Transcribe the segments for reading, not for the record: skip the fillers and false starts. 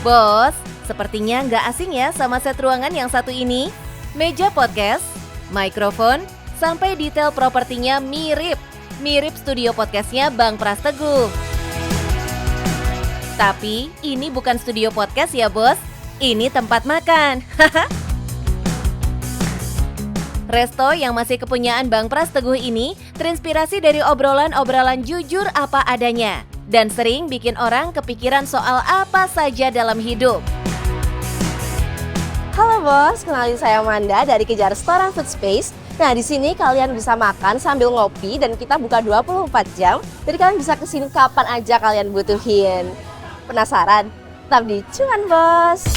Bos, sepertinya nggak asing ya sama set ruangan yang satu ini. Meja podcast, mikrofon, sampai detail propertinya mirip studio podcastnya Bang Pras Teguh. Tapi ini bukan studio podcast ya bos, ini tempat makan. Resto yang masih kepunyaan Bang Pras Teguh ini terinspirasi dari obrolan-obrolan jujur apa adanya dan sering bikin orang kepikiran soal apa saja dalam hidup. Halo bos, kenalin saya Amanda dari Kejar Restoran Food Space. Nah di sini kalian bisa makan sambil ngopi dan kita buka 24 jam. Jadi kalian bisa kesini kapan aja kalian butuhin. Penasaran? Tetap di Cuan Bos.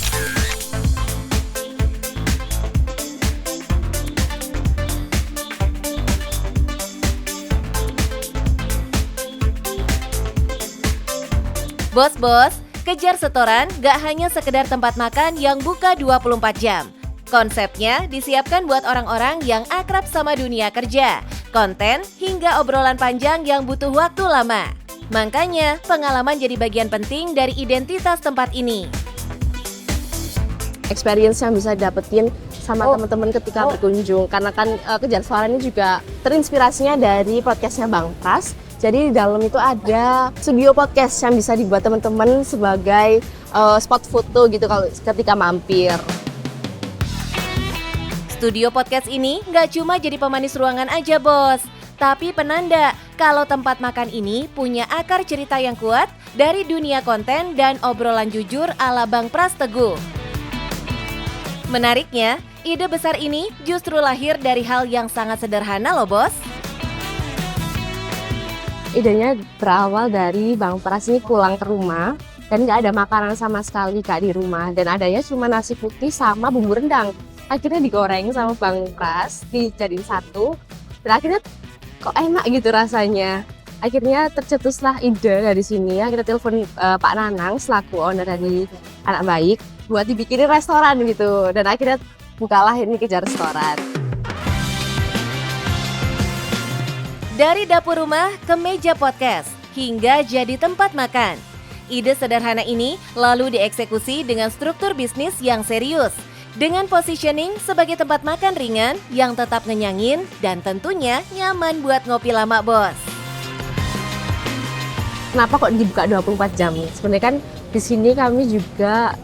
Bos-bos, Kejar Setoran gak hanya sekedar tempat makan yang buka 24 jam. Konsepnya disiapkan buat orang-orang yang akrab sama dunia kerja, konten, hingga obrolan panjang yang butuh waktu lama. Makanya, pengalaman jadi bagian penting dari identitas tempat ini. Experience yang bisa dapetin sama teman-teman ketika berkunjung. Karena kan Kejar Setoran ini juga terinspirasinya dari podcastnya Bang Pras. Jadi di dalam itu ada studio podcast yang bisa dibuat teman-teman sebagai spot foto gitu kalau ketika mampir. Studio podcast ini nggak cuma jadi pemanis ruangan aja bos, tapi penanda kalau tempat makan ini punya akar cerita yang kuat dari dunia konten dan obrolan jujur ala Bang Pras Teguh. Menariknya, ide besar ini justru lahir dari hal yang sangat sederhana loh bos. Idenya berawal dari Bang Pras ini pulang ke rumah dan nggak ada makanan sama sekali Kak di rumah. Dan adanya cuma nasi putih sama bumbu rendang. Akhirnya digoreng sama Bang Pras, dijadiin satu. Dan akhirnya kok enak gitu rasanya. Akhirnya tercetuslah ide dari sini. Kita telepon Pak Nanang selaku owner dari Anak Baik buat dibikinin restoran gitu. Dan akhirnya bukalah ini Kejar Restoran. Dari dapur rumah ke meja podcast, hingga jadi tempat makan. Ide sederhana ini lalu dieksekusi dengan struktur bisnis yang serius, dengan positioning sebagai tempat makan ringan yang tetap ngenyangin dan tentunya nyaman buat ngopi lama bos. Kenapa kok dibuka 24 jam? Sebenarnya kan di sini kami juga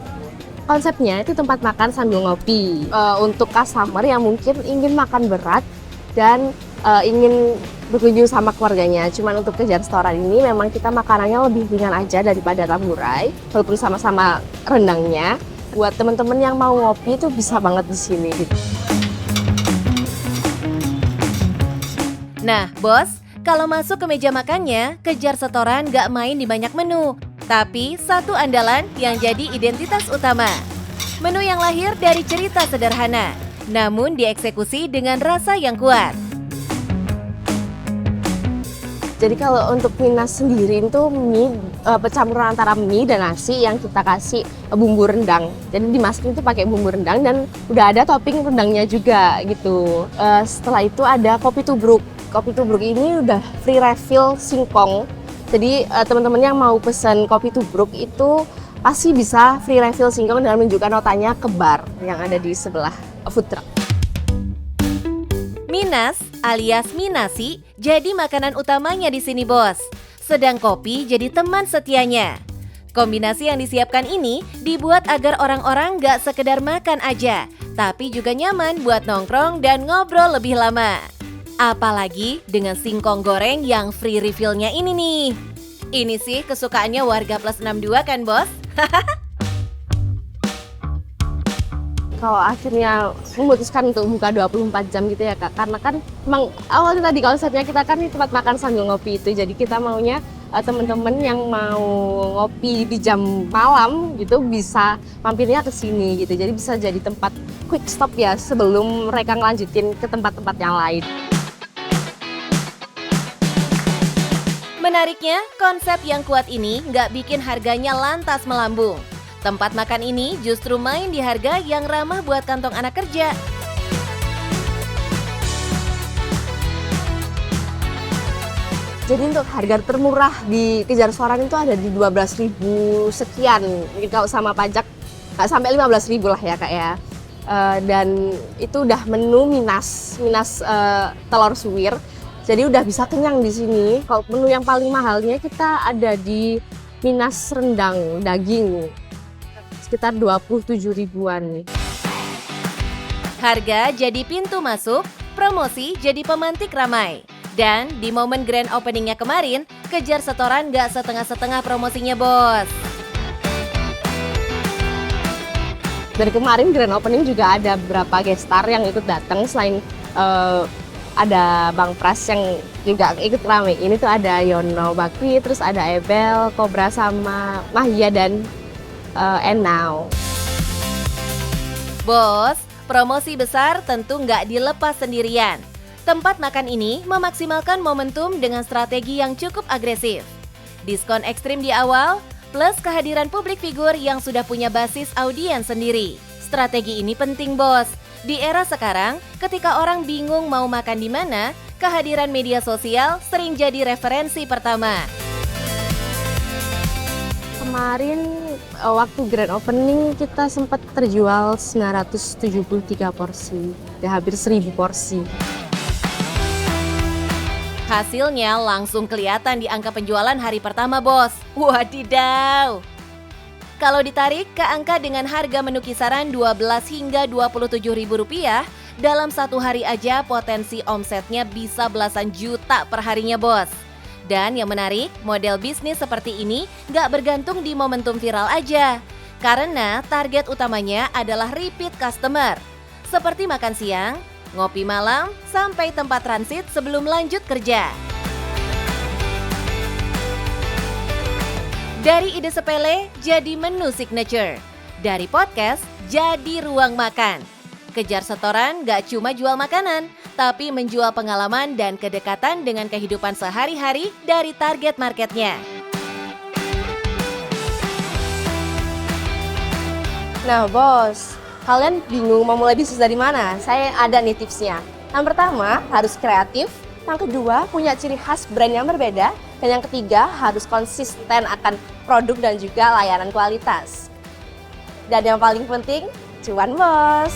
konsepnya itu tempat makan sambil ngopi. Untuk customer yang mungkin ingin makan berat dan ingin berkunjung sama keluarganya. Cuman untuk Kejar Restoran ini memang kita makanannya lebih ringan aja daripada Ramurai, walaupun sama-sama rendangnya. Buat teman-teman yang mau ngopi itu bisa banget di sini gitu. Nah, bos, kalau masuk ke meja makannya, Kejar Setoran gak main di banyak menu, tapi satu andalan yang jadi identitas utama. Menu yang lahir dari cerita sederhana, namun dieksekusi dengan rasa yang kuat. Jadi kalau untuk Minas sendiri itu mie percampuran antara mie dan nasi yang kita kasih bumbu rendang. Jadi dimasukin itu pakai bumbu rendang dan udah ada topping rendangnya juga gitu. Setelah itu ada kopi tubruk. Kopi tubruk ini udah free refill singkong. Jadi teman-teman yang mau pesan kopi tubruk itu pasti bisa free refill singkong dengan menunjukkan notanya ke bar yang ada di sebelah food truck. Minas alias Minasi jadi makanan utamanya di sini bos. Sedang kopi jadi teman setianya. Kombinasi yang disiapkan ini dibuat agar orang-orang gak sekedar makan aja, tapi juga nyaman buat nongkrong dan ngobrol lebih lama. Apalagi dengan singkong goreng yang free refill-nya ini nih. Ini sih kesukaannya warga plus 62 kan bos? Kalau akhirnya memutuskan untuk buka 24 jam gitu ya Kak, karena kan memang awalnya tadi konsepnya kita kan di tempat makan sambil ngopi itu, jadi kita maunya teman-teman yang mau ngopi di jam malam gitu bisa mampirnya ke sini gitu, jadi bisa jadi tempat quick stop ya sebelum mereka ngelanjutin ke tempat-tempat yang lain. Menariknya, konsep yang kuat ini nggak bikin harganya lantas melambung. Tempat makan ini justru main di harga yang ramah buat kantong anak kerja. Jadi untuk harga termurah di Kejar Soran itu ada di 12.000 sekian. Mungkin kalau sama pajak nggak sampai 15.000 lah ya Kak ya. Dan itu udah menu Minas telur suwir. Jadi udah bisa kenyang di sini. Kalau menu yang paling mahalnya kita ada di Minas rendang daging. Sekitar 27 ribuan. Harga jadi pintu masuk, promosi jadi pemantik ramai. Dan di momen grand openingnya kemarin, Kejar Setoran gak setengah-setengah promosinya bos. Dari kemarin grand opening juga ada beberapa guest star yang ikut datang. Selain ada Bang Pras yang juga ikut rame. Ini tuh ada Yono Bakri, terus ada Ebel, Cobra sama Mahia dan Enau. Bos, promosi besar tentu nggak dilepas sendirian. Tempat makan ini memaksimalkan momentum dengan strategi yang cukup agresif. Diskon ekstrim di awal, plus kehadiran publik figur yang sudah punya basis audiens sendiri. Strategi ini penting bos. Di era sekarang, ketika orang bingung mau makan di mana, kehadiran media sosial sering jadi referensi pertama. Kemarin waktu grand opening kita sempat terjual 973 porsi, ya hampir 1.000 porsi. Hasilnya langsung kelihatan di angka penjualan hari pertama bos. Wadidaw! Kalau ditarik ke angka dengan harga menu kisaran 12 hingga 27 ribu rupiah, dalam satu hari aja potensi omsetnya bisa belasan juta per harinya bos. Dan yang menarik, model bisnis seperti ini nggak bergantung di momentum viral aja. Karena target utamanya adalah repeat customer. Seperti makan siang, ngopi malam, sampai tempat transit sebelum lanjut kerja. Dari ide sepele jadi menu signature. Dari podcast jadi ruang makan. Kejar Setoran gak cuma jual makanan, tapi menjual pengalaman dan kedekatan dengan kehidupan sehari-hari dari target marketnya. Nah bos, kalian bingung mau mulai bisnis dari mana? Saya ada nih tipsnya. Yang pertama, harus kreatif. Yang kedua, punya ciri khas brand yang berbeda. Dan yang ketiga, harus konsisten akan produk dan juga layanan kualitas. Dan yang paling penting, cuan bos!